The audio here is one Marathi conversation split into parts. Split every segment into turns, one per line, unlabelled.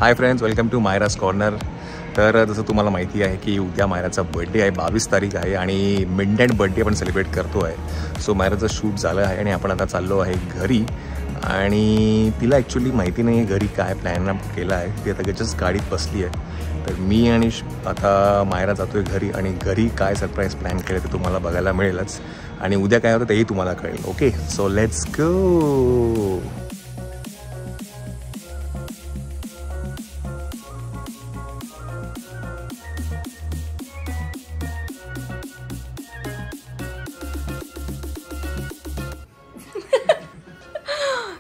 High friends, welcome to Mayraj corner. तर जसं तुम्हाला माहिती आहे की उद्या मायराचा बर्थडे आहे, 22 तारीख आहे आणि मिडनाईट बर्थडे आपण सेलिब्रेट करतो आहे. सो मायराचं शूट झालं आहे आणि आपण आता चाललो आहे घरी. आणि तिला ॲक्च्युली माहिती नाही आहे घरी काय प्लॅन केला आहे. ती आता जस्ट गाडीत बसली आहे. तर मी आणि आता मायरा जातो आहे घरी आणि घरी काय सरप्राईज प्लॅन केलं ते तुम्हाला बघायला मिळेलच. आणि उद्या काय होतं तेही तुम्हाला कळेल. Okay, so let's go.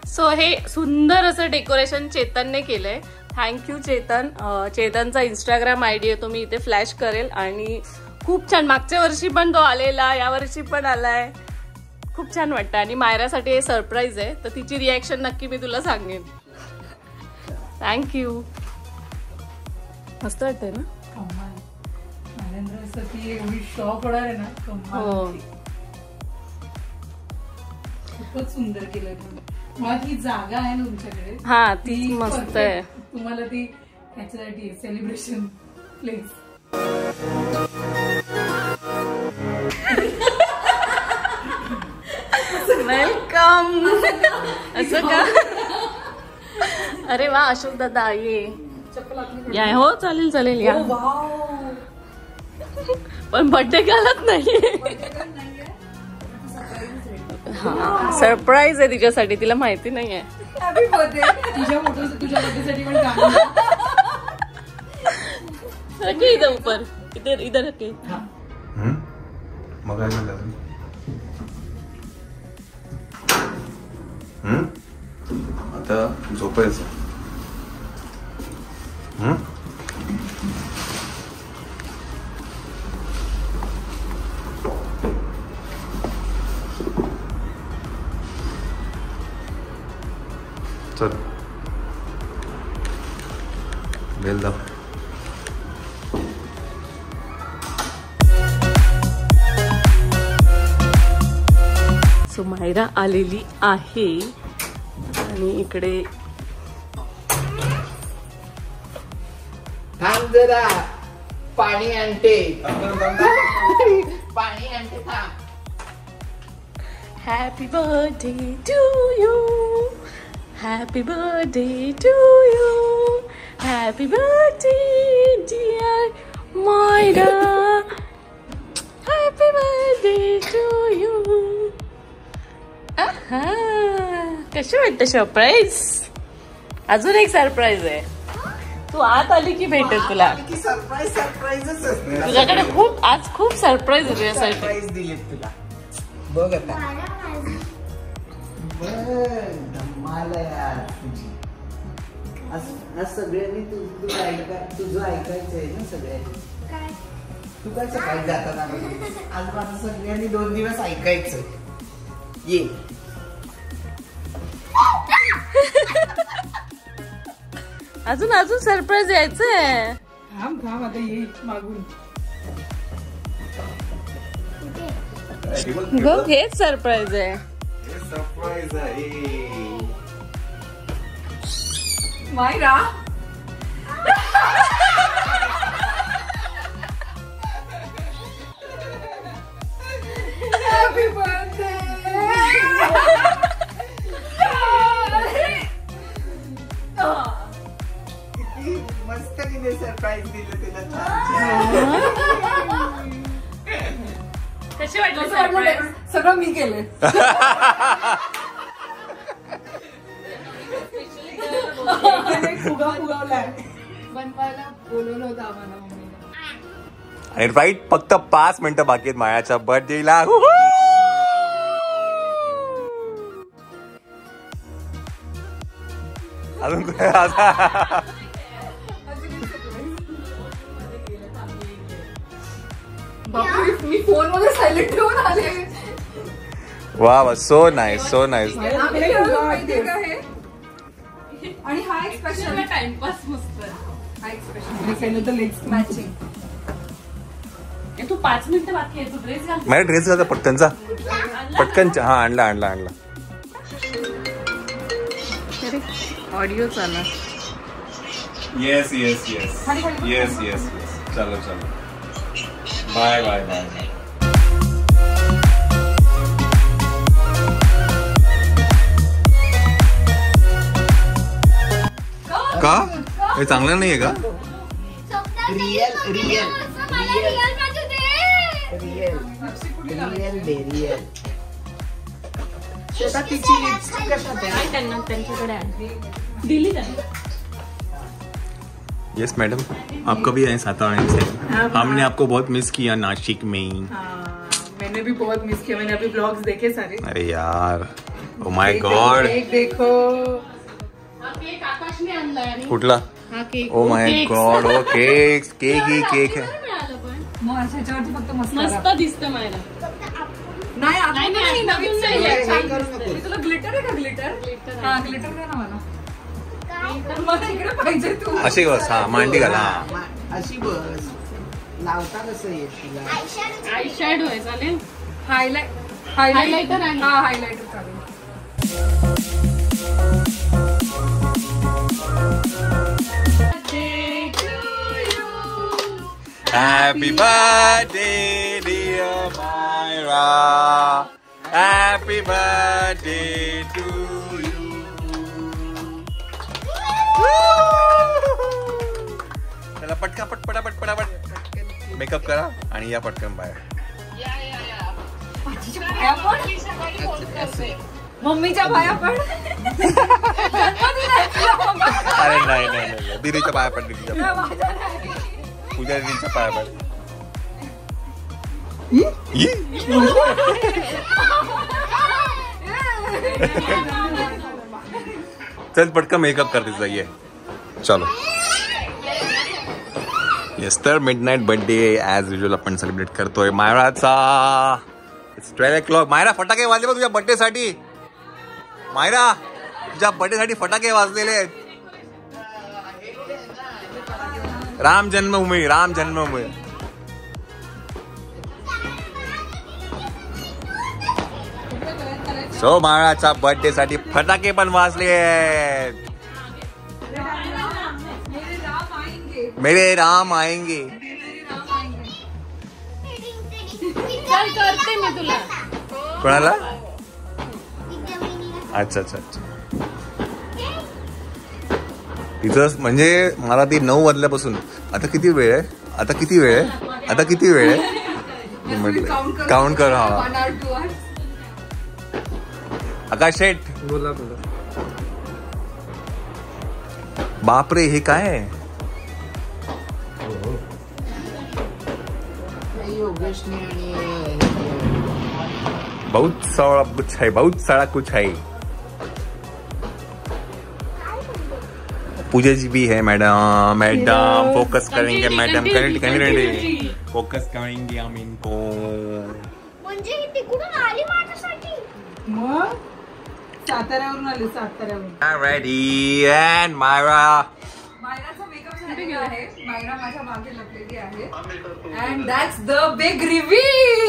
So हे सुंदर असं डेकोरेशन चेतनने केलंय. थँक्यू चेतन. चेतनचा इंस्टाग्राम आयडी आहे, तो मी इथे फ्लॅश करेल. आणि खूप छान, मागच्या वर्षी पण तो आलेला, या वर्षी पण आलाय. खूप छान वाटतं. आणि मायरासाठी हे सरप्राईज आहे, तर तिची रिॲक्शन नक्की मी तुला सांगेन. थँक्यू. मस्त वाटतंय ना.
एवढी शॉक होणार आहे ना.
हो,
खूपच सुंदर केलंय. मला ही जागा आहे ना तुमच्याकडे,
हा ती मस्त आहे.
तुम्हाला ती ह्याच्यासाठी सेलिब्रेशन प्लेस.
वेलकम. असं का? अरे वा, अशोक दादा ये. या. हो चालेल चालेल या. पण बर्थडे घालत नाहीये. हा सरप्राईज आहे तिच्यासाठी, तिला माहिती नाहीये.
Happy birthday. तुझ्या बर्थडेसाठी पण काम.
रखे इधर ऊपर, इधर इधर रखे.
मग आता झोपायचं. चल बेल दाब.
सो मायरा आलेली आहे आणि इकडे
थांब जरा, पाणी आणते. पाणी आणते, थांब.
Happy birthday to you. Happy birthday to you. Happy birthday dear Myra. Happy birthday to you. कशी वाटतं सरप्राईज? अजून एक सरप्राईज आहे. तू आत आली की भेटेल तुला.
सरप्राईजच असते
तुझ्याकडे खूप आज खूप सरप्राईज आहे तुझ्यासाठी.
सरप्राईज दिलेत तुला. बघ आता. धमाल यार तुझी. आज सगळ्यांनी तुझं ऐकायचंय ना सगळ्यांनी. तू काय सकाळी जाताना आज माझं सगळ्यांनी 2 दिवस ऐकायचं. ये.
अजून अजून सरप्राईज यायचंय.
थांब थांब, आता येईल मागून.
बघ, हेच सरप्राईज आहे.
सरप्राईज आहे
मायरा. Happy birthday.
मस्त तिने सरप्राईज दिलं तुला.
कशी वाटलं?
सगळं मी केलंय. फुगा फुगावलाय. बनवायला बोलवलं होतं आम्हाला मम्मीला.
आणि राईट, फक्त 5 मिनिटं बाकी आहेत मायाच्या बर्थडेला. अजून
मी फोन मध्ये सायलेंट ठेवून आले.
वा वा, सो नाईस, सो नाईस.
आणि हा एक्सप्रेशन
टाइमपास मस्त.
हा एक्सप्रेशन मॅचिंग.
तू 5 मिनिटं बाकी आहे. तू ड्रेस घाल.
माझा ड्रेस घालता पटकनचा. पटकन. हा आणला आणला आणला.
ऑडिओ चालला.
Yes yes yes yes yes yes चलो चलो बाय बाय बाय का हे चांगलं नाहीये का
रियल रियल रियल श्वेता तिची लिपस्टिक कशात आहे
त्यांच्याकडे आहे दिली त्यांनी
यस मैडम आपका भी है साथ आने से हमने आपको बहुत मिस किया नासिक में
मैंने भी बहुत मिस किया मैंने अभी ब्लॉग्स देखे सारे
अरे यार ओ माय गॉड
देखो
केक आकाशने आणलाय आणि
कुठला
हा cake
oh my god oh cake cake ही केक है
मिळालं पण
मग ह्याच्यावरती फक्त
मस्त दिसतं मला
नाही आता
नाही,
नाही
नवीन
नवीन
नाही, छान
नाही तुला ग्लिटर आहे का ग्लिटर हा ग्लिटर दे ना मला मला इकडे पाहिजे तू
अशी बस हा मांडी घाल हा
अशी बस लावता कसं येत तुला
आय शॅडो आहे चालेल
हायलाइटर आहे हा हायलाइटर चालेल
Happy birthday dear Myra Happy birthday to you चला पटका पटापट पटापट मेकअप करा आणि या पटकन बाहेर
मम्मीच्या पाया पण
अरे नाही दीदीच्या पाया पड दीदीच्या पूजा दीदीच्या पाया पड चल पटकन मेकअप कर तिचा ये चलो येस तर मिडनाईट बर्थडे ॲज युजल आपण सेलिब्रेट करतोय मायराचा इट्स 12 o'clock मायरा फटाके वाजले बघ तुझ्या बर्थडे साठी मायरा तुझ्या बर्थडे साठी फटाके वाजलेले आहेत राम जन्मभूमी सो मायराचा बर्थडे साठी फटाके पण वाजले आहेत मेरे राम आएंगे
चल करते मी तुला
कोणाला अच्छा तिथं म्हणजे मला ती 9 वाजल्यापासून आता किती वेळ आहे म्हटलं काउंट कर हा आकाश शेठ
बोला
बापरे हे काय आहे
योगेशने आणि
बहुत सारा कुछ है पूजा जी भी है मैडम फोकस करेंगे मैडम करेंगे फोकस करेंगे हम इनको
म्हणजे ही तिकडून आली माझ्यासाठी
मग साताऱ्यावरून आली साताऱ्यावरून
रेडी एंड मायरा
मायराचा मेकअप झालेला आहे मायरा माझ्या मागे लपलेली आहे and that's the big reveal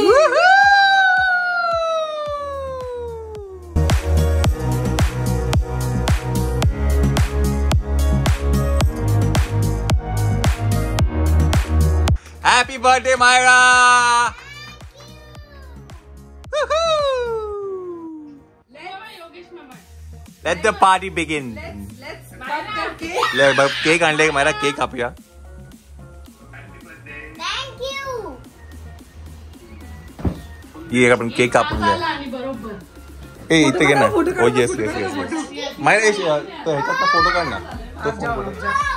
Happy birthday, Myra! Let the party begin. ले बघ केक आणले मला केक कापूया
थँक्यू
ये आपण केक कापून घ्या
आणि बरोबर
ए इथे घे ना ओ येस मायरा तो ह्याच्यात फोटो काढ ना तो फोटो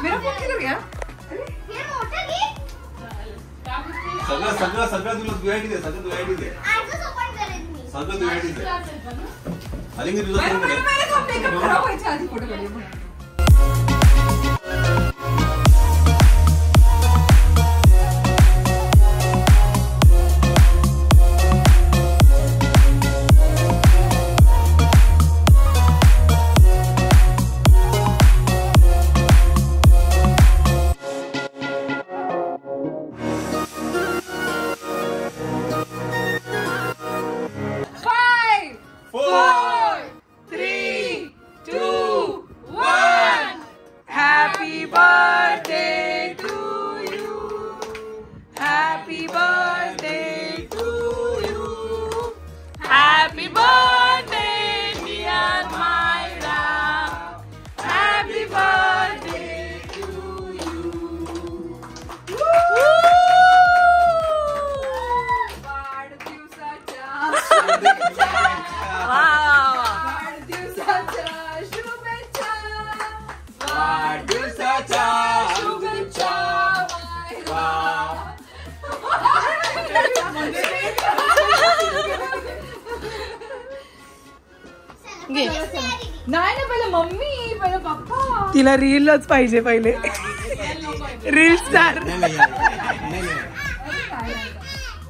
मेरा फोन किधर गया
हे मोठं घे
सगळं तुला दुयाटी दे
आजच ओपन करेन मी
सगळं दुयाटी दे आली मी तुझा फोन
मेकअप खराब व्हायच्या आधी फोटो काढले Happy birthday
घे.
नाही ना, पहिले मम्मी, पहिले पप्पा.
तिला रीलच पाहिजे पहिले. Reel star.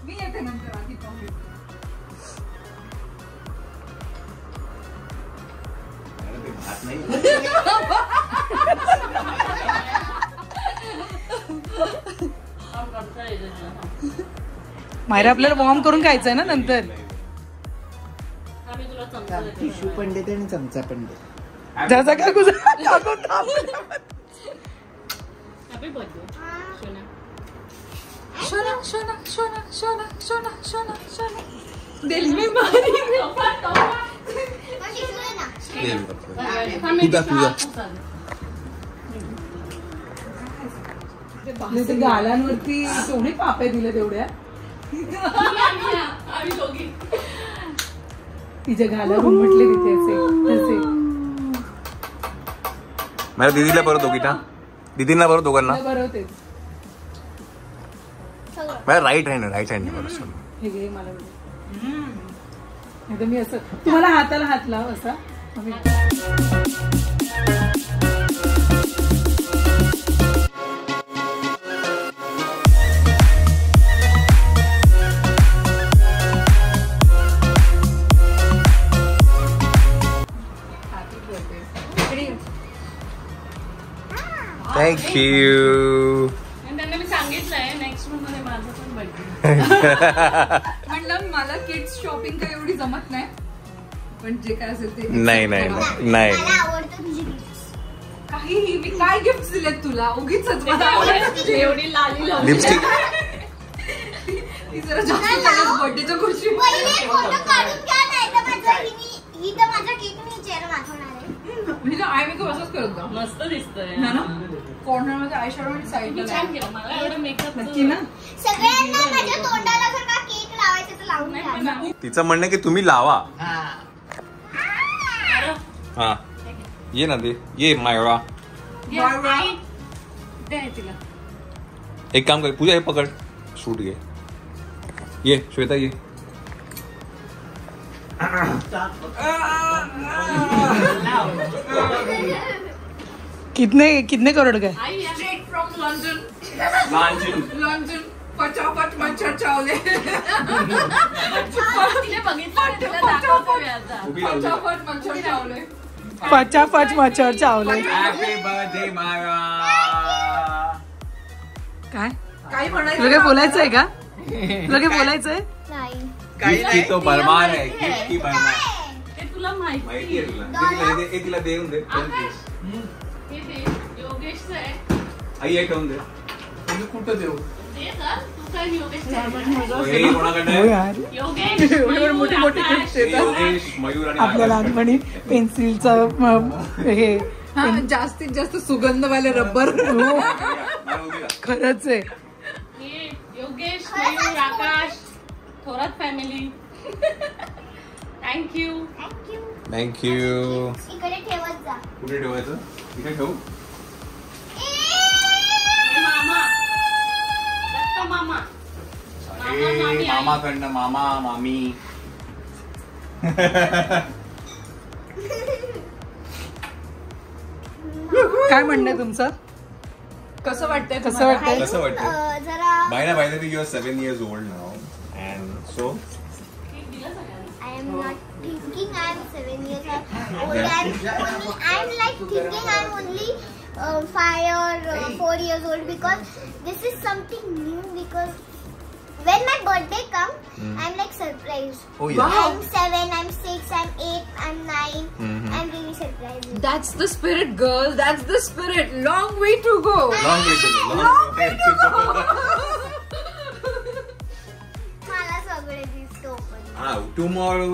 मी येते नंतर आधी पाहू.
मायरा आपल्याला वॉर्म करून खायचंय ना नंतर.
टिश्यू पण देते आणि चमचा पण दे.
जसा का गुजर
शोना शोना शोना शोना शोना शोना शोना. दिल में
ते गालांवरती तेवढे पापे दिले तेवढ्या. तिच्या गालावर उमटले तिथे असे तसे.
मला दीदीला बरं दोघीटा, दीदींना बरं दोघांना.
बरं तेच.
मला राईट हँड बरं.
हे घे मला बरं. नाही तर मी असं तुम्हाला हाताला हात लाव असा.
थँक्यू.
त्यांना मी सांगितलंय नेक्स्ट मंथ मध्ये माझं पण बर्थडे.
म्हणलं मला किड्स शॉपिंग काही एवढी जमत नाही, पण जे काय असेल ते.
नाही नाही नाही.
मला आवडतं तुझी गिफ्ट.
काहीही मी काय गिफ्ट दिलेत तुला उगीच
एवढी लाली लावली.
लिपस्टिक
ती जरा जास्त बर्थडेच्या खुशी.
पहिले फोटो काढून घ्या, नाही तर माझा ही तर माझा केक मी चेहरा दाखवणार आहे.
म्हणजे आय मेकअप असंच करत जा
मस्त दिसतंय
ना. कॉर्नर मध्ये आय शॅडो आणि साईडला
छान केलं. मला एवढं मेकअप
नक्की ना.
सगळ्यांना माझ्या तोंडाला जर का केक लावायचं तर लावून घ्या.
तिचं म्हणणं आहे की तुम्ही लावा. हा ये ना दे. ये मायरा.
तिला
एक काम कर पूजा, हे पकड, शूट घे. ये श्वेता ये.
कितने करोड़ गए.
स्ट्रेट फ्रॉम लंडन पचापट मच्छर चावले.
तिने बघितलं, तिला दाखवतोय आता.
पचापट मच्छर चावले.
पचापच मच्छर चावले.
Happy birthday Myra.
काय
काही म्हणायचं
तुला काय बोलायचंय का. तुला काय बोलायचंय.
नाही.
की तो बरबार आहे. की बरबार
ते तुला माहिती
माहिती आहे तुला. तिला देऊन दे.
हे दे, योगेशचं आहे.
आई हे ठेवून दे.
कुठं देऊ.
दे तर, तू काय योगेशचं आहे?
हे कोणाकडे
हो
आहे?
यार.
योगेश,
एवढी मोठी मोठी
आकाश.
गिफ्ट येतात.
योगेश, मयूर आणि
आपल्या
आकाश.
लहानपणी पेन्सिलचं हे
हा, जास्तीत जास्त सुगंधवाले रबर.
खरंच आहे.
हे Yogesh, Mayur, Akash, Thorat family. Thank you.
Thank you.
Thank you.
इकडे ठेवत जा.
कुठे ठेवायचं. इथे ठेवू.
मामा, दत्त मामा.
मामाकडनं मामा मामी.
काय म्हणणं आहे तुमचं.
कसं वाटतंय
कसं वाटतंय.
कसं वाटतं.
जरा
by by the way you are 7 years old now and so
I am not thinking I am 7 years old. I am like thinking I am only 5 or 4 years old because this is something new because when my birthday comes, I am like surprised.
oh yeah.
I am 7, I am 6, I am 8, I am 9. I am really surprised.
That's the spirit, girl. That's the spirit. Long way to go.
Long way to go.
मला सगळे दिसतो पण.
tomorrow.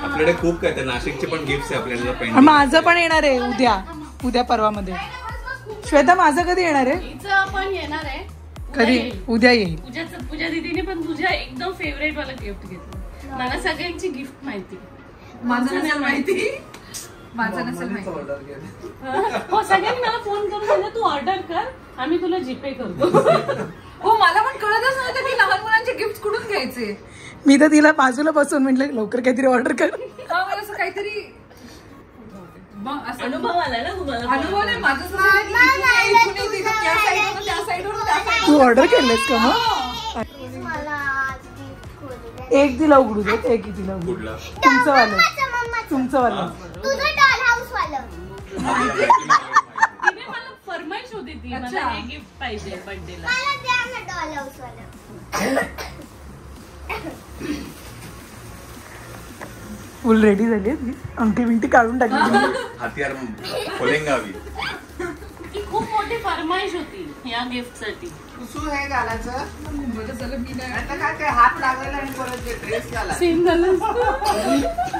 आपल्याकडे खूप काय तर नाशिकचे पण गिफ्ट आहे आपल्याला पेंडिंग.
माझं पण येणार आहे उद्या परवामध्ये. श्वेता माझं कधी येणार आहे.
हिचं पण येणार आहे.
कधी. उद्या येईल.
पूजा दीदीने पण तुझ्या एकदम फेवरेट वाला गिफ्ट घेतलं. मला सगळ्यांची गिफ्ट माहिती.
माझं नसेल माहिती. माझं नसेल माहिती.
हो सगळ्यांनी मला फोन करून म्हणलं तू ऑर्डर कर, आम्ही तुला जीपे करतो.
हो मला पण कळतच नव्हतं की लहान मुलांचे गिफ्ट कुठून घ्यायचे.
मी तर तिला बाजूला बसून म्हटलं लवकर काहीतरी ऑर्डर कर.
हा मला असं काहीतरी
अनुभव आलाय ना तुम्हाला.
अनुभव नाही माझं असं झालं की इथून येते, इथून त्या साईडवरून त्या साईडवरून त्या साईडवरून.
तू ऑर्डर केलंस का मग?
मला आज gift खोलू दे.
एक तिला उघडू देत, एक तिला उघडू. तुमचं वालं,
मम्माचं.
तुमचं वालं.
तुझं डॉल हाऊस वालं.
तिने मला फरमाईश होती ती मला हे गिफ्ट पाहिजे बर्थडेला.
मला द्या ना डॉल हाऊस वालं.
फुल रेडी झाली ती, अंगठी बिंगठी काढून टाकली.
हथियार खोलेंगे अभी.
ती खूप मोठी फरमाईश होती या गिफ्ट साठी.
कुसू हे घालायचं
बरं झालं मी नाही.
आता काय काय हात लागायला आणि परत ड्रेस घाला.
सेम झालं असतं.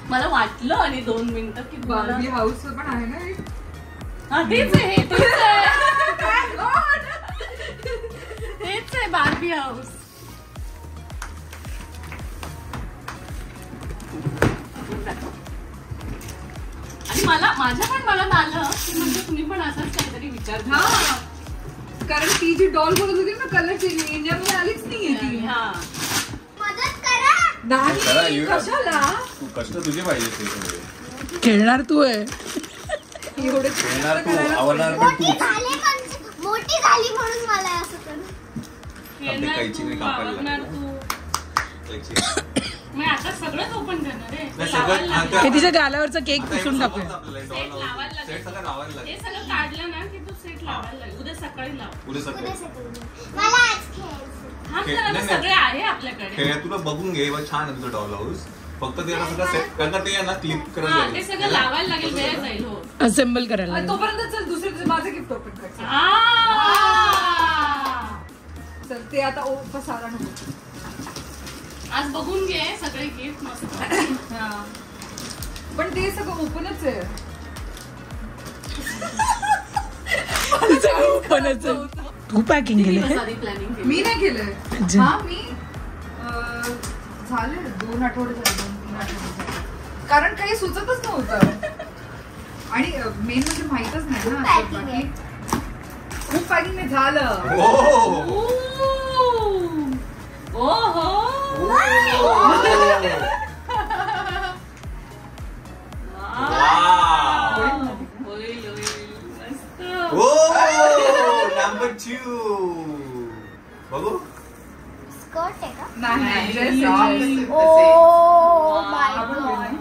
मला वाटलं आणि 2 मिनिटं की
बार्बी हाऊस पण आहे ना एक.
हा तेच आहे हे, तेच आहे. तेच आहे बार्बी हाऊस. आणि माझ्या पण मनात आलं की म्हणजे तुम्ही पण असंच काहीतरी विचार करा.
हा कारण ती जी डॉल बोलत होती ना कलरची इंडियामध्ये आलीच नाहीये ती.
हा
मदत करा.
नाही कशाला
तू कष्ट तुझे पाहिजे ते.
खेळणार तू आहे.
एवढे
खेळणार तू, आवडणार पण तू.
मोठी झाली म्हणून मला असं कर.
खेळणार
कैचीने
तू,
कापायला
आवडणार
लागलं.
तू. मग आता सगळंच ओपन करणार आहे.
नाही,
लावायला
सगळं-
लागेल.
हा,
हे तिच्या गालावरचा केक
आता
पुसून
हे
टाकूया.
समजतं आपल्याला,
सेट लावायला लागेल.
सेट सगळं लावायला
हे
लागेल.
सगळं काढलं ना की तू सेट लावायला लागेल. उद्या सकाळी लाव.
उद्या सकाळी.
उद्या सकाळी. मला आज खेळायचं.
हा
नाही,
तर आता
नाही.
सगळे आहे आपल्याकडे.
हे तुला बघून घे बघ, छान आहे तुझं डॉल हाऊस. फक्त ते सगळं सेट कारण का ते आहे ना क्लिक करायला
हा
लागेल.
ते सगळं लावायला लागेल. वेळ जाईल. हो
असेंबल करायला
आणि
लागेल.
तोपर्यंत चल दुसरे माझं गिफ्ट ओपन करायचं.
आ.
चल ते आता सारा नको.
आज बघून घे सगळे गिफ्ट मस्त.
हा. पण ते सगळं ओपनच आहे.
तू पॅकिंग केलं
सारी प्लॅनिंग केली.
मी नाही केलंय.
अच्छा.
हा मी झाले 2 आठवडे झाले 2-3 आठवडे झाले. कारण काही सुचतच नव्हतं आणि मेन म्हणजे माहीतच नाही ना असं बाकी. खूप पॅकिंग नाही झालं.
हो.
ओहो. होईल होईल मस्त.
नंबर 2 बघू.
स्कर्ट आहे का?
नाही dress
ओ माय
आपण
गॉड.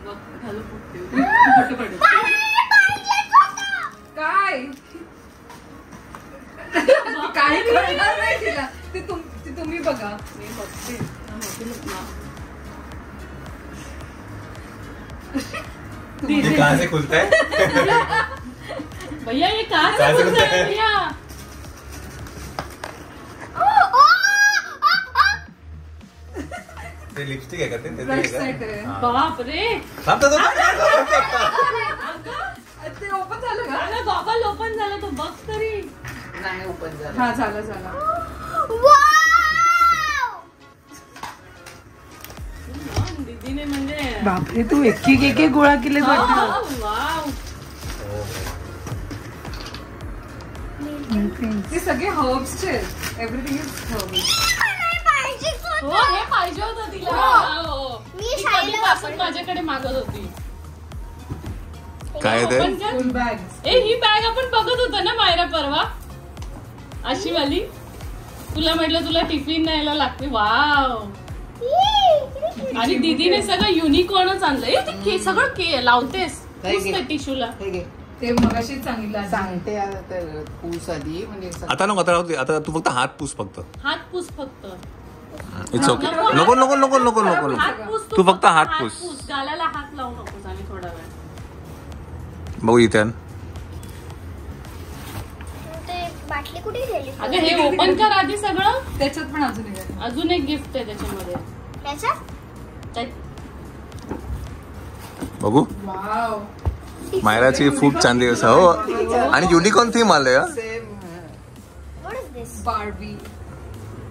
बघ, घालू फुटते.
काय काय कळणार नाही तिला. ते तुम्ही बघा.
मी बघते. हा, मोठी look ना.
ये कहाँ से खुलता है?
भैया ये कहाँ से
कहाँ से
खुलता
खुलता
है
है?
भैया?
ते लिपस्टिक आहे का ते? ते
Right
आहे
side
का?
आहे.
हा.
बाप रे.
थांब, थांब, थांब.
ते ओपन झालं का?
अगं गॉगल ओपन झाला तो बघ तरी.
हा झालं झालं.
दीदीने म्हणजे
बापरे तू एक गोळा केले वाटतं.
वाव.
ते सगळे हर्ब्सचे एव्हरीथिंग इज हर्ब्स.
हो हे पाहिजे होतं तिला. हो.
मी
ती
शाळेला
कधीपासून माझ्याकडे मागत होती.
काय ते?
ओपन कर.
फुल बॅग.
ए ही बॅग आपण बघत होतो ना मायरा परवा अशी वाली. तुला म्हटलं तुला टिफिन न्यायला लागते. वाव. आणि दीदीने सगळं युनिकॉर्नच आणलंय. ते सगळं लावतेस टिश्यूला.
ते मगाशी सांगितलं.
सांगते आता पूस आधी म्हणजे
आता नको, आता राहू दे. आता तू फक्त हात पूस फक्त.
हात पूस फक्त.
It's okay. नको नको नको नको नको
हात
नको.
पूस
तू फक्त हात पूस.
गालाला हात लावू नकोस आणि थोडा वेळ.
बघू इथे आण.
ते बाटली कुठे गेली?
अगं हे ओपन कर आधी सगळं.
त्याच्यात पण अजून एक आहे.
अजून एक गिफ्ट आहे त्याच्यामध्ये.
त्याच्यात?
बघू.
वाव.
मायराची खूप छान दिवस हो. आणि युनिकॉर्न थीम आलंय हा.
Same
What is this?
Barbie.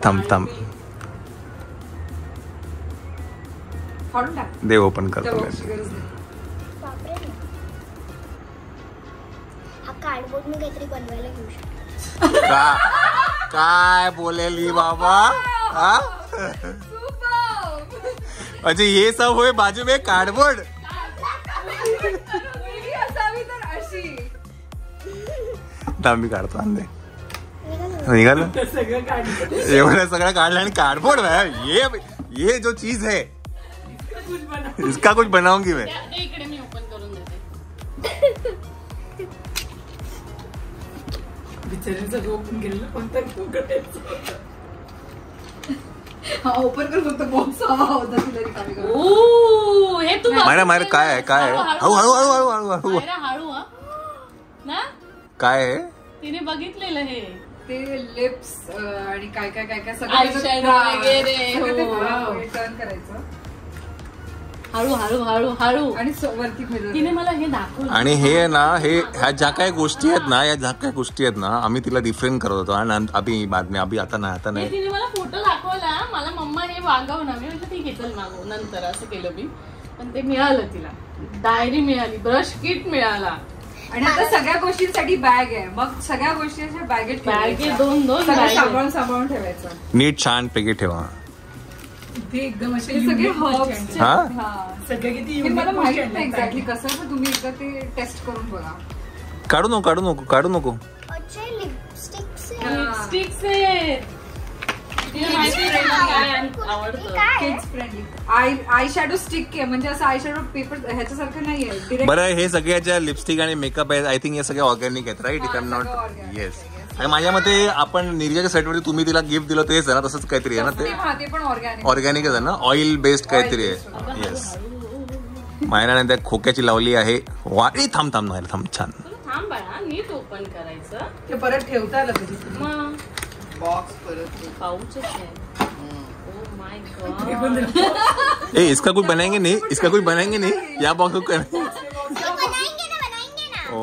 थांब थांब
फाडून टाक.
दे ओपन
त्या
करतो
बॉक्सची गरज नाही.
बापरे. हा कार्डबोर्ड मी काहीतरी बनवायला घेऊ शकतो.
काय बोलेली बाबा हा?
सुपर.
अच्छा ये सब होय बाजू में कार्डबोर्ड.
मुलगी असावी तर अशी.
मी काढतो अंदे निघालं
सगळं काढलं.
एवढं सगळं काढलं आणि कार्डबोर्ड ये जो चीज है इसका कुछ बनाऊंगी मैं.
इकडे मी ओपन करून देते.
बिचारीचं ओपन केलेलं कोणतं
हा ओपन कर फक्त बॉक्स हवा होता तिला रिकामी करून.
ओ हे तू
मायरा मायरा काय आहे काय आहे हळू हळू हळू हळू हळू हळू
मायरा हळू हा ना
काय आहे.
तिने बघितलेलं हे
ते लिप्स आणि काय काय काय काय
Eyeshadow वगैरे, हो.
टर्न करायचं
हळू हळू हळू हळू
आणि वरती मिरर.
तिने मला हे दाखवलं.
आणि हे ना ह्या ज्या काही गोष्टी आहेत ना या ज्या काही गोष्टी आहेत ना आम्ही तिला डिफरेंट करत होतो आणि अभि बाद में अभि आता नाही.
तिने मला फोटो दाखवला. मला मम्मा हे मागव ना. मी म्हटलं ठीक आहे चल मागव नंतर असं केलं मी. पण ते मिळालं तिला. डायरी मिळाली, ब्रश किट मिळाला
आणि आता सगळ्या गोष्टींसाठी बॅग आहे. मग सगळ्या गोष्टी अशा बॅगेत ठेवायच्या.
दोन
सगळं
bag आहेत.
सांभाळून ठेवायचं.
नीट छान पैकी ठेवा.
ते एकदम असे
हे सगळे
unique गोष्टी
herbs.
आणतात.
हा
हा.
सगळे किती
हे
unique
मला
गोष्टी
माहित
आणतात
नाही एक्झॅक्टली
bag.
कसं तर तुम्ही एकदा ते टेस्ट करून बघा.
काढू नको काढू नको काढू नको.
अच्छे लिपस्टिक्स
लिपस्टिक्स आहेत. तिला माहिती आहे मला काय आवडतं.
Kids friendly eye shadow stick आहे. म्हणजे असं आय शॅडो पेपर ह्याच्यासारखं नाहीये डिरेक्ट.
बरं हे सगळ्याच्या लिपस्टिक आणि मेकअप आहे आय थिंक हे सगळे ऑर्गॅनिक आहेत right if I am not.
सगळं organic,
येस. आणि माझ्या मते आपण निर्जाच्या सेटवरती तुम्ही तिला गिफ्ट दिलं तेच आहे ना तसंच काहीतरी आहे ना ते
ते पण ऑर्गॅनिक.
ऑर्गॅनिकच आहे ना ऑइल बेस्ड काहीतरी आहे. येस. मायराने त्या खोक्याची लावली आहे वारी. थांब मायरा थांब छान.
थांब बाळा नीट ओपन करायचं.
ते परत ठेवता आलं कधी.
मग
बॉक्स परत
पाऊचच आहे. ओ माय
हे पण
गॉड.
ए इसका कुछ बनाएंगे नहीं या बॉक्स को
बनाएंगे ना
ओ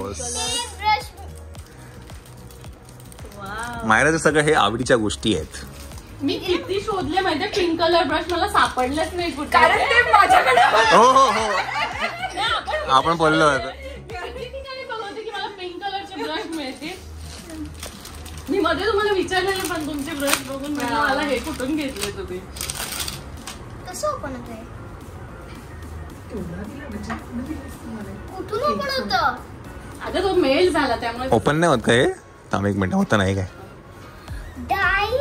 ब्रश
मायराचं सगळं हे आवडीच्या गोष्टी आहेत.
मी किती शोधले माहितीये. पिंक कलर ब्रश मला सापडलंच नाही कुठे.
कारण ते माझ्याकडे
हो हो हो आपण बोललो होतो.
किती ठिकाणी बघवते की मला पिंक कलरचे ब्रश मिळतील. मी मध्ये तुम्हाला विचारलेलं पण तुमचे ब्रश बघून मला हे कुठून घेतले तुम्ही.
कसं ओपन होतंय कुठून ओपन होतं
आता तो मेल झाला त्यामुळे
ओपन नाही होत का हे. थांब एक मिनिट होतं नाही काय.
डायरी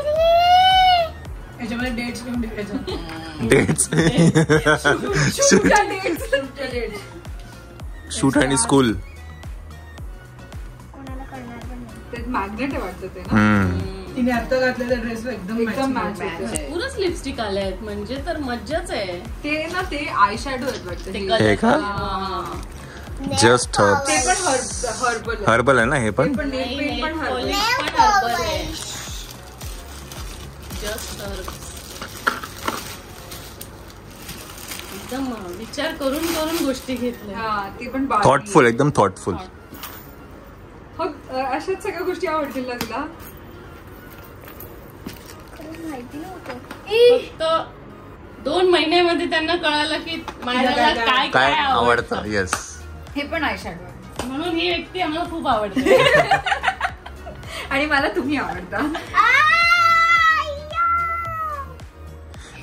याच्यामध्ये डेट्स घेऊन ठेवायच्या.
डेट्स शूट आणि स्कूल.
कोणाला कळणार पण नाही
ते मॅग्नेट आहे वाटतं ते ना.
तिने आता घातलेल्या ड्रेसला एकदम
एकदम
match
मॅच
होतं.
पुरच लिपस्टिक आले आहेत म्हणजे तर मज्जाच आहे.
ते ना ते आय शॅडो आहेत वाटतं
ते
हे.
color.
हे का?
हा.
जस्ट
ते पण हर्बल
हर्बल आहे ना हे पण.
पण नेल पेंट पण हर्बल.
Polish पण herbal आहे. Just herbs. एकदम विचार करून गोष्टी घेतल्या.
हा ते पण बारीक.
थॉटफुल एकदम थॉटफुल.
हो अशाच सगळ्या गोष्टी आवडतील ना तुला.
खरंच माहिती नव्हतं
फक्त 2 महिन्यामध्ये त्यांना कळालं की मायराला काय
काय आवडतं. येस.
हे पण आय शॅडो आहे.
म्हणून ही व्यक्ती आम्हाला खूप आवडते.
आणि मला तुम्ही आवडता.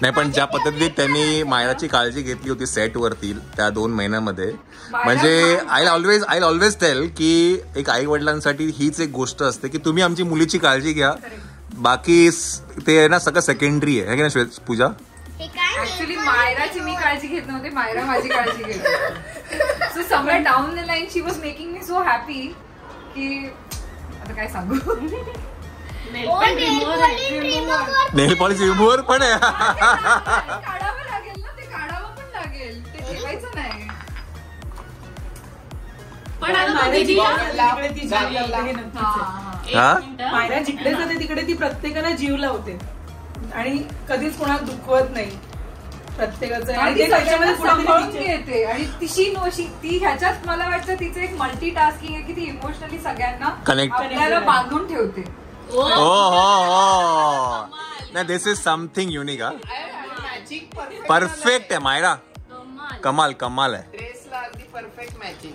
नाही पण ज्या पद्धतीने त्यांनी मायराची काळजी घेतली होती सेट वरती त्या 2 महिन्यामध्ये म्हणजे आय ऑलवेज टेल की एक आई वडिलांसाठी हीच एक गोष्ट असते की तुम्ही आमची मुलीची काळजी घ्या. बाकी ते आहे ना सगळं सेकंडरी आहे ना श्वेत पूजा.
हे काय
ऍक्च्युली मायराची मी काळजी घेत नव्हते. मायरा माझी काळजी घेत होती. So somewhere down the line she was making me so happy की आता काय सांगू.
Nail paint remover आहे.
नेल पॉलिश रिमूव्हर पण आहे.
काढावं लागेल ना. ते काढावं पण लागेल. ते ठेवायचं नाही.
पण आता
मायरा
दीदी
जिकडे
ना-
तिकडे ती जीव लावते हे नक्कीच आहे.
एक
हा?
मिनिटं.
मायरा जिकडे जाते तिकडे ती प्रत्येकाला जीव लावते आणि कधीच कोणाला दुखवत नाही प्रत्येकाचं.
आणि
आणि
ती
ते त्याच्यामध्ये
सगळ्यांना सांभाळून
कुठेतरी
घेते. आणि ती ह्याच्यात मला वाटतं तिचं एक मल्टी टास्किंग आहे की ती इमोशनली सगळ्यांना
Connect.
आपल्याला बांधून ठेवते.
ओ,
हो नाही दिस इज समथिंग युनिक. हा परफेक्ट आहे मायरा.
कमाल.
कमाल आहे.
ड्रेसला अगदी परफेक्ट मॅचिंग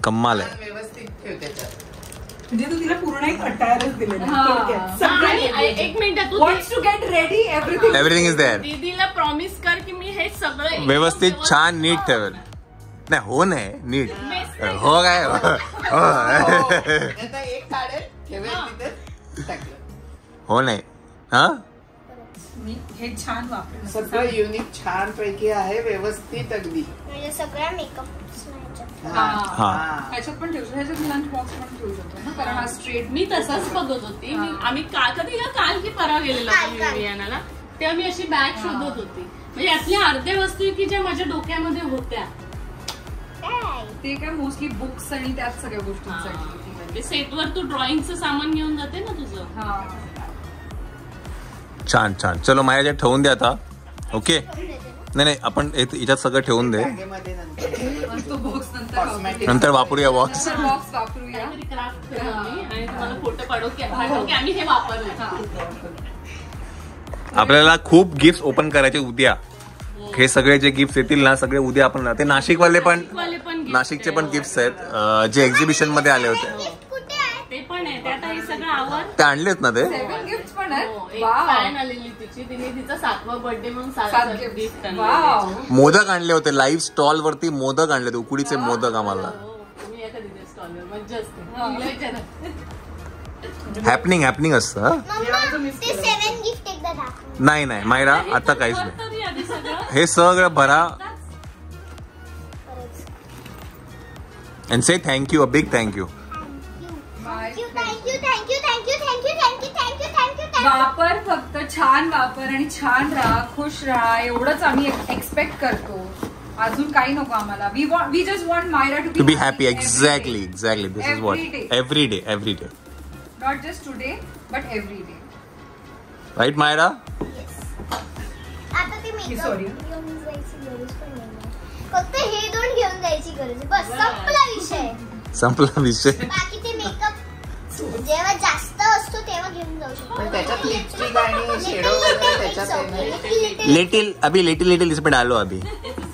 कमाल आहे.
व्यवस्थित ठेव त्याच्यात.
म्हणजे तू तिला पूर्ण एक अटायरच दिलेलं
आणि एक मिनिट तू
wants to get ready
everything is there.
दीदीला प्रॉमिस कर की मी हे सगळं
व्यवस्थित छान नीट ठेवेल. नाही हो नाही नीट हो काय हो.
आता एक काढेल ठेवेल तिथे टाकलं.
हो नाही हा
मी हे छान वापरेन.
सगळं युनिक छान पैकी आहे व्यवस्थित अगदी.
म्हणजे सगळ्या मेकअप
हा
ह्याच्यात पण ठेवू शकतो. ह्याच्यात लंच बॉक्स पण ठेवू शकतो ना कारण हा स्ट्रेट.
मी तसाच बघत होती. आम्ही काल की परवा गेलेलो विवियानाला तेव्हा मी अशी बॅग शोधत होती. म्हणजे यातल्या अर्ध्या वस्तू की ज्या माझ्या डोक्यामध्ये होत्या
ते काय मोस्टली बुक्स आणि त्यात सगळ्या गोष्टींसाठी.
म्हणजे सेटवर तू ड्रॉइंगचं सामान घेऊन जाते ना तुझं.
छान छान. चलो माझ्या ठेवून दे आता. ओके नाही आपण याच्यात सगळं ठेवून दे.
बॅगेमध्ये नंतर
तो बॉक्स
नंतर वापरूया बॉक्स.
बॉक्स वापरूया
काहीतरी क्राफ्ट करू आम्ही आणि तुम्हाला फोटो पाठवू की आम्ही हे वापरले.
आपल्याला खूप गिफ्ट ओपन करायचे उद्या. हे सगळे जे गिफ्ट येतील ना सगळे उद्या आपण ते नाशिकवाले पण नाशिकचे पण गिफ्ट आहेत जे एक्झिबिशन मध्ये आले होते
ते पण आहे. ते आता हे सगळं आवर
ते आणलेत ना ते.
7 गिफ्ट पण आहेत.
एक फॅन आलेली तिची. तिने तिचा 7वा बर्थडे म्हणून 7 गिफ्ट आणले.
मोदक आणले होते. लाईव्ह स्टॉल वरती मोदक आणले होते. उकडीचे मोदक आम्हाला.
तुम्ही एका तिथे स्टॉलवर मज्जा असते.
हॅपनिंग असतं.
ते 7 गिफ्ट एकदा दाखव.
नाही मायरा आता काहीच नाही. हे सगळं भरा and say thank you, a big thank you.
वापर फक्त छान वापर आणि छान राहा खुश राहा एवढंच आम्ही एक्सपेक्ट करतो. अजून काही नको आम्हाला. we just want Myra to
be happy. Exactly. This is what every day.
Not just today but every day.
Right Myra?
आता ते मेकअप
Sorry.
घेऊन जायची गरज पण नाही. फक्त हे दोन घेऊन जायची गरज. बस संपला विषय. बाकी ते मेकअप जेव्हा जास्त असतो तेव्हा घेऊन जाऊ शकतो.
पण त्याच्यात लिपस्टिक आणि शेडो वगैरे त्याच्यात आहे ना.
लिटिल इसमें डालो अभी.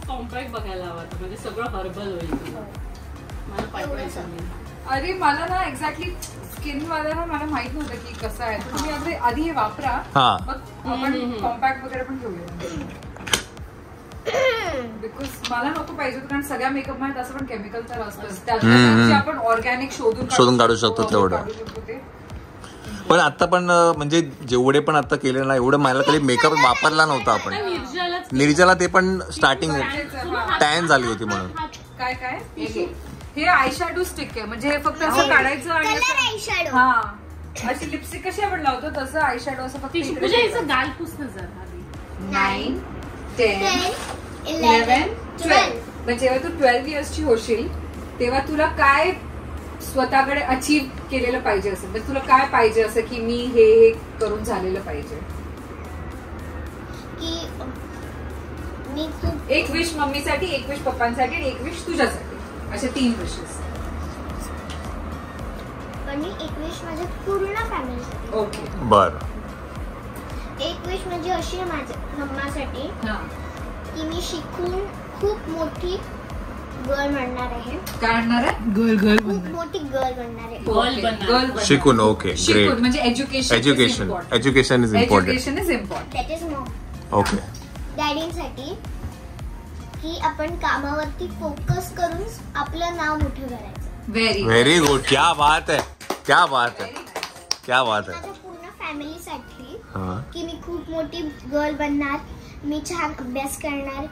कॉम्पॅक्ट बघायला हवा म्हणजे सगळं हर्बल होईल. मला पाठवायचं.
अरे मला ना एक्झॅक्टली स्किन वाला ना मला माहित नव्हतं की कसं आहे. तुम्ही आधी हे वापरा मग आपण कॉम्पॅक्ट वगैरे पण घेऊया. बिकॉज मला नको पाहिजे कारण सगळ्या मेकअप मध्ये असं पण केमिकल तर असतंच. त्यात आपण ऑर्गॅनिक शोधून काढू शकतो
तेवढं. पण आता पण म्हणजे जेवढे पण आता केले ना एवढं मला कधी मेकअप वापरला नव्हता आपण. निर्जला ते पण स्टार्टिंग टॅन झाली होती म्हणून.
काय हे आयशॅडो स्टिक आहे. म्हणजे हे फक्त असं काढायचं आणि हा अशी लिपस्टिक कशी आपण लावतो तसं आयशॅडो असं फक्त
गाल पुसणं जर
9, 10, 11, 12. म्हणजे जेव्हा तू 12 इयर्सची होशील तेव्हा तुला काय स्वतःकडे अचीव केलेलं पाहिजे असेल. म्हणजे तुला काय पाहिजे असं की मी हे करून झालेलं पाहिजे. एक विश मम्मीसाठी, एक विश पप्पांसाठी आणि एक विश तुझ्यासाठी. असे 3 विशेस.
आणि एक विश माझ्या पूर्ण फॅमिलीसाठी.
ओके
बरं.
एक विश म्हणजे अशी आहे माझ्या मम्मासाठी की मी शिकून खूप मोठी गर्ल बनणार आहे.
काय आणणार आहे? गर्ल
खूप मोठी गर्ल बनणार आहे.
गर्ल
शिकून. Okay great.
म्हणजे education
is important.
That is mom.
Okay.
डॅडींसाठी की आपण कामावरती फोकस करून आपलं नाव मोठं करायचं.
Very
good. क्या बात है.
माझ्या पूर्ण फॅमिलीसाठी की मी खूप मोठी गर्ल बनणार. मी छान अभ्यास करणार.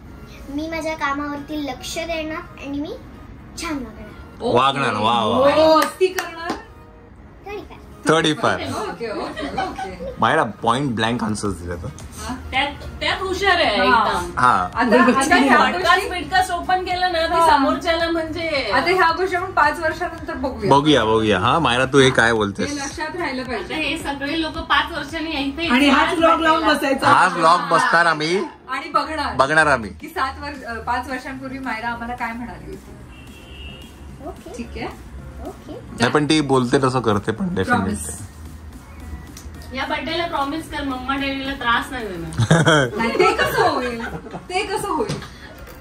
मी माझ्या कामावरती लक्ष देणार आणि मी छान
वागणार. वा
ती करणार
35.
Okay
Myra point blank answers दिले तर
त्यात हुशार आहे एकदम. पॉडकास्ट ओपन केलं ना ते समोरच्याला म्हणजे
आता ह्या गोष्टी आपण 5 वर्षानंतर बघूया.
हा मायरा तू हे काय बोलतेस.
लक्षात राहिलं पाहिजे.
हे सगळे लोक 5 वर्षांनी इथे
आणि हाच ब्लॉग लावून बसायचा.
हा ब्लॉग बसणार आम्ही
आणि बघणार आम्ही की 5 वर्षांपूर्वी मायरा आम्हाला काय म्हणाली होती. ठीक आहे.
नाही पण ती बोलते तसं करते पण डेफिनेटली.
या बर्थडेला प्रॉमिस कर मम्मा डॅडीला त्रास नाही देणार.
ते कसं होईल.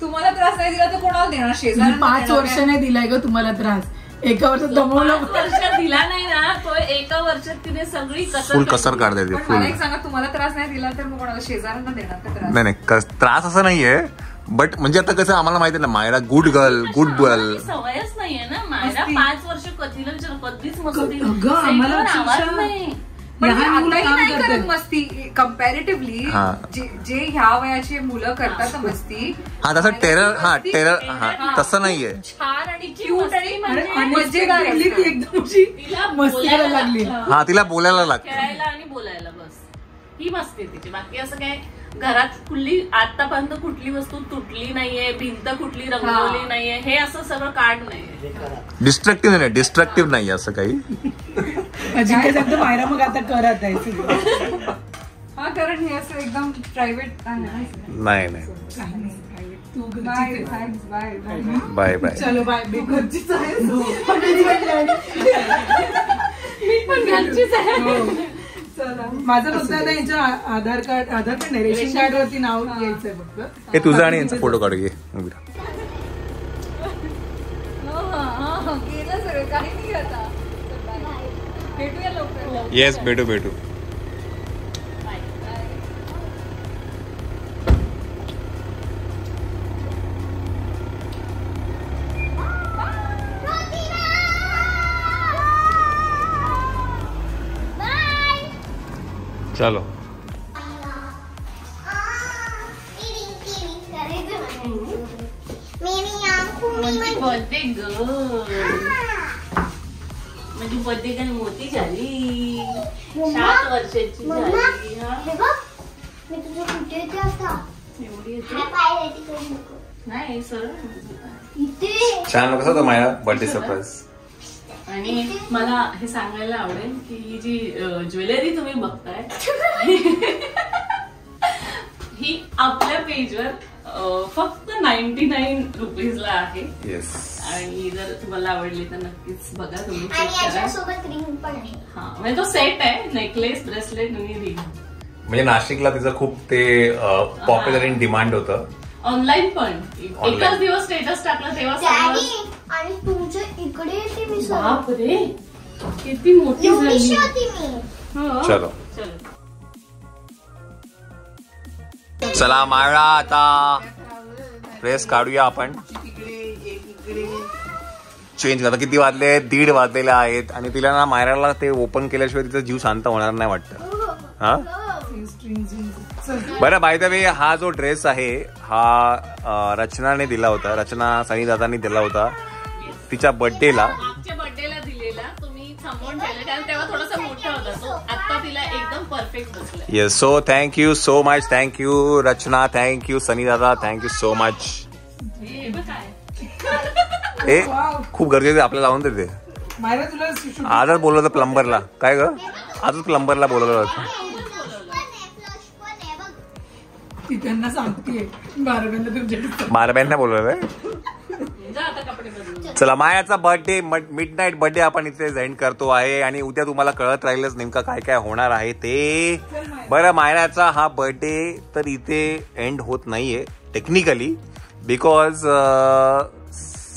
तुम्हाला त्रास नाही दिला तर कोणाला देणार. शेजारी
5 वर्ष नाही दिलाय ग तुम्हाला त्रास. एका वर्षात दमवलं.
5 वर्षात दिला नाही ना तो, एका वर्षात तिने सगळी
फुल कसर काढते ते
पण
फुल.
मला एक सांगा, तुम्हाला त्रास नाही दिला तर मग कोणाला शेजाऱ्यांना देणार का त्रास?
नाही त्रास असं नाहीये, बट म्हणजे आता कसं आम्हाला माहिती आहे ना, Myra good girl good girl.
सवयच नाहीये ना मायरा. 5 वर्ष कधीला विचार कधीच मस्ती
अगं, आम्हाला
सेटवर आवाज
अक्षरशः
नाही.
पण
लहान मुलं
आताही
काम
नाही करत
करतात.
मस्ती कम्पॅरेटिव्हली.
हा.
जे ह्या वयाची मुलं करतात मस्ती.
हा तसं टेरर हा तसं नाहीये.
छान आणि
Cute आणि
आणि
म्हणजे
मजेदार
मस्ती केली ती एकदम अशी
तिला
मस्ती करायला
बोलायला
लागली.
हा तिला बोलायला लागतं.
खेळायला आणि बोलायला बस ही मस्ती तिची. बाकी असं काय घरात कुठली आतापर्यंत कुठली वस्तू तुटली नाहीये, भिंत कुठली रंगवली नाहीये, हे असं सगळं काढ नाहीये.
डिस्ट्रक्टिव्ह नाही, डिस्ट्रक्टिव्ह नाही असं काही.
अजिंक्य सांगतो मायरा मग आता करत आहे सगळं.
हा, कारण हे असं एकदम प्रायव्हेट आहे ना.
नाही नाही.
काही नाही, काही नाही. तू
बाय
घरचीच आहे.
Thanks bye bye.
Bye bye.
चलो बाय, मी घरचीच आहे.
मी पण घरचीच आहे.
माझं फक्त आता यांच्या आधार कार्ड नाही, रेशन कार्ड वरती नाव घ्यायचंय फक्त.
हे तुझा आणि यांचा फोटो काढू घे.
गेलं सगळं, काही नाही आता. भेटूया लवकर.
येस भेटू. चलो.
बर्थडे गर्ल म्हणजे बर्थडे गर्ल मोठी झाली, 7 वर्षाची झाली.
मी तुझं कुठे येते आता?
एवढी येते.
पाय रेडी करू नको.
नाही सर.
इथे
छान कसं होतं माझ्या बर्थडे सरप्राईज.
आणि मला हे सांगायला आवडेल की ही जी ज्वेलरी तुम्ही बघताय ही आपल्या पेजवर फक्त 99 रुपीजला आहे.
येस.
आणि जर तुम्हाला आवडली तर नक्कीच बघा, तुम्ही
आणि
चेक करा.
याच्यासोबत रिंग पण आहे.
हा म्हणजे तो सेट आहे, नेकलेस, ब्रेसलेट आणि रिंग.
म्हणजे नाशिकला तिचं खूप ते पॉप्युलर इन डिमांड होतं.
ऑनलाईन पण एकच दिवस स्टेटस टाकला तेव्हा
डॅडी, आणि तुमच्या इकडे येते मी सर.
बापरे किती मोठी
एवढीशी
झाली.
होती मी.
हो.
चलो
चलो.
चला मायरा, आता ड्रेस काढूया आपण. चेंज करता. किती वाजले? 1:30 वाजलेले आहेत. आणि तिला ना मायराला ते ओपन केल्याशिवाय तिचा जीव शांत होणार नाही वाटतं. हा बरं. बाय द वे, हा जो ड्रेस आहे हा रचनाने दिला होता. रचना सनी दादांनी दिला होता तिच्या बर्थडेला.
मागच्या बर्थडेला दिलेला तुम्ही थांबवून ठेवलं कारण तेव्हा थोडासा मोठा होता तो. आता तिला एकदम परफेक्ट बसला.
Yes. So thank you so much. Thank you Rachana, thank you Sunny दादा, थँक्यू सो मच.
हे बघ काय
हे खूप गरजेचं आहे, आपल्याला लावून देते.
मायरा तुला शूट
आजच बोलवलं होतं प्लंबरला. काय ग? आजच प्लंबरला बोलवलं होतं.
ती त्यांना सांगतेय 12 तुमच्या
मारब्यांना बोलवलंय.
जा आता कपडे बदलून.
चला, मायाचा बर्थडे, मिड नाईट बर्थडे आपण इथे एंड करतो आहे. आणि उद्या तुम्हाला कळत राहीलच नेमका काय काय होणार आहे ते. बरं, मायराचा हा बर्थडे तर इथे एंड होत नाहीये टेक्निकली, बिकॉज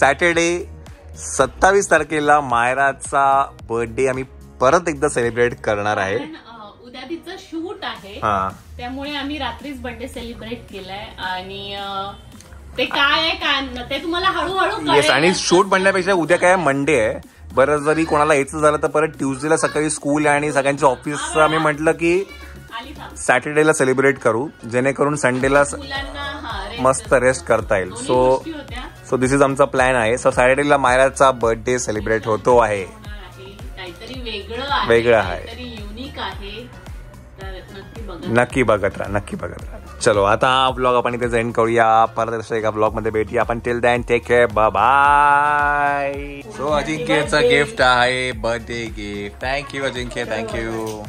सॅटर्डे 27 तारखेला मायराचा बर्थडे आम्ही परत एकदा सेलिब्रेट करणार आहे.
उद्या तिचं शूट आहे,
हा,
त्यामुळे आम्ही रात्रीच बर्थडे सेलिब्रेट केलाय. आणि ते काय आहे काय ते तुम्हाला हळूहळू
येस.
कळेल.
आणि शूट म्हणण्यापेक्षा उद्या काय मंडे आहे. बरं, जरी कोणाला यायचं झालं तर परत ट्युजडेला सकाळी स्कूल आहे आणि सगळ्यांचं ऑफिस. आम्ही म्हटलं की
आली का?
सॅटर्डेला सेलिब्रेट करू, जेणेकरून संडेला
मुलांना
मस्त रेस्ट करता येईल.
दोन्ही
सो
गोष्टी होत्या.
दिस इज आमचा प्लॅन आहे. सो सॅटर्डेला मायराचा बर्थडे सेलिब्रेट होतो आहे.
होणार आहे. काहीतरी वेगळं
वेगळं आहे.
काहीतरी युनिक आहे. तर नक्की बघा.
नक्की बघत राहा, नक्की बघत राहा. चलो, आता हा ब्लॉग आपण इथे एंड करूया. परत अशा एका ब्लॉग मध्ये भेटूया आपण. Till then take care, bye bye. So अजिंक्यचा गिफ्ट आहे, birthday gift. Thank you Ajinkya, thank you.